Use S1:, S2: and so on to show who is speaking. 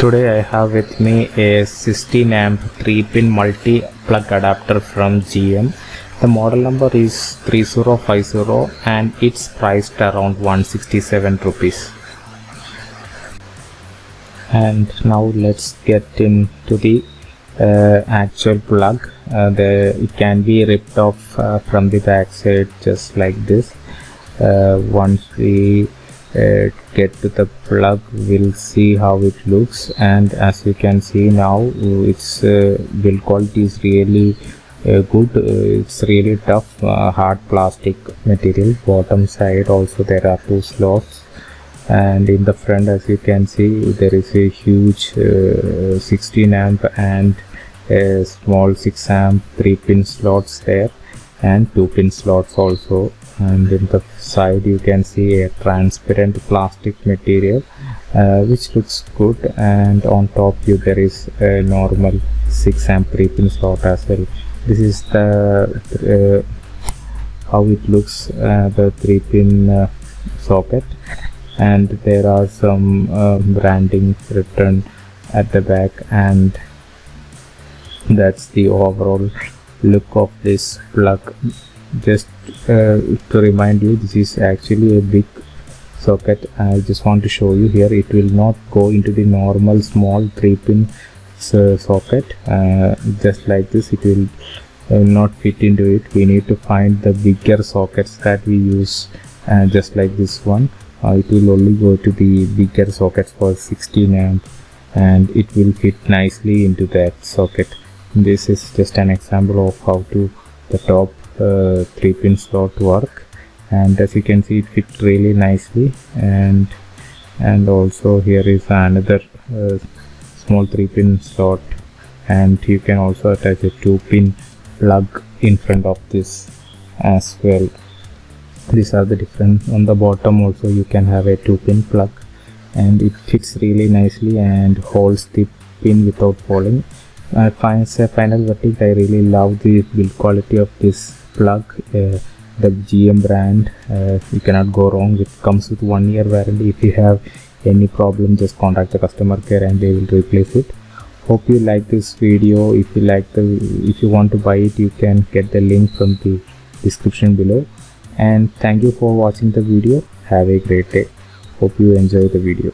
S1: Today I have with me a 16 amp 3-pin multi-plug adapter from GM. The model number is 3050 and it's priced around 167 rupees. And now let's get into the actual plug. It can be ripped off from the back side just like this. Once we get to the plug, we'll see how it looks, and as you can see now, its build quality is really good. It's really tough, hard plastic material. Bottom side also there are two slots, and in the front, as you can see, there is a huge 16 amp and a small 6 amp 3-pin slots there, and 2-pin slots also. And in the side you can see a transparent plastic material which looks good, and on top there is a normal 6 amp 3-pin slot as well. This is the how it looks, the 3-pin socket, and there are some branding written at the back, and that's the overall look of this plug. Just to remind you, this is actually a big socket. I just want to show you here, it will not go into the normal small 3-pin socket just like this. It will not fit into it. We need to find the bigger sockets that we use, just like this one. It will only go to the bigger sockets for 16 amp, and it will fit nicely into that socket. This is just an example of how to the top 3-pin slot work, and as you can see, it fits really nicely. And also here is another small 3-pin slot, and you can also attach a 2-pin plug in front of this as well. These are the different. On the bottom also you can have a 2-pin plug, and it fits really nicely and holds the pin without falling. As a final verdict, I really love the build quality of this plug. The GM brand, you cannot go wrong. It comes with 1 year warranty. If you have any problem, just contact the customer care and they will replace it. Hope you like this video. If you want to buy it, you can get the link from the description below. And thank you for watching the video. Have a great day. Hope you enjoy the video.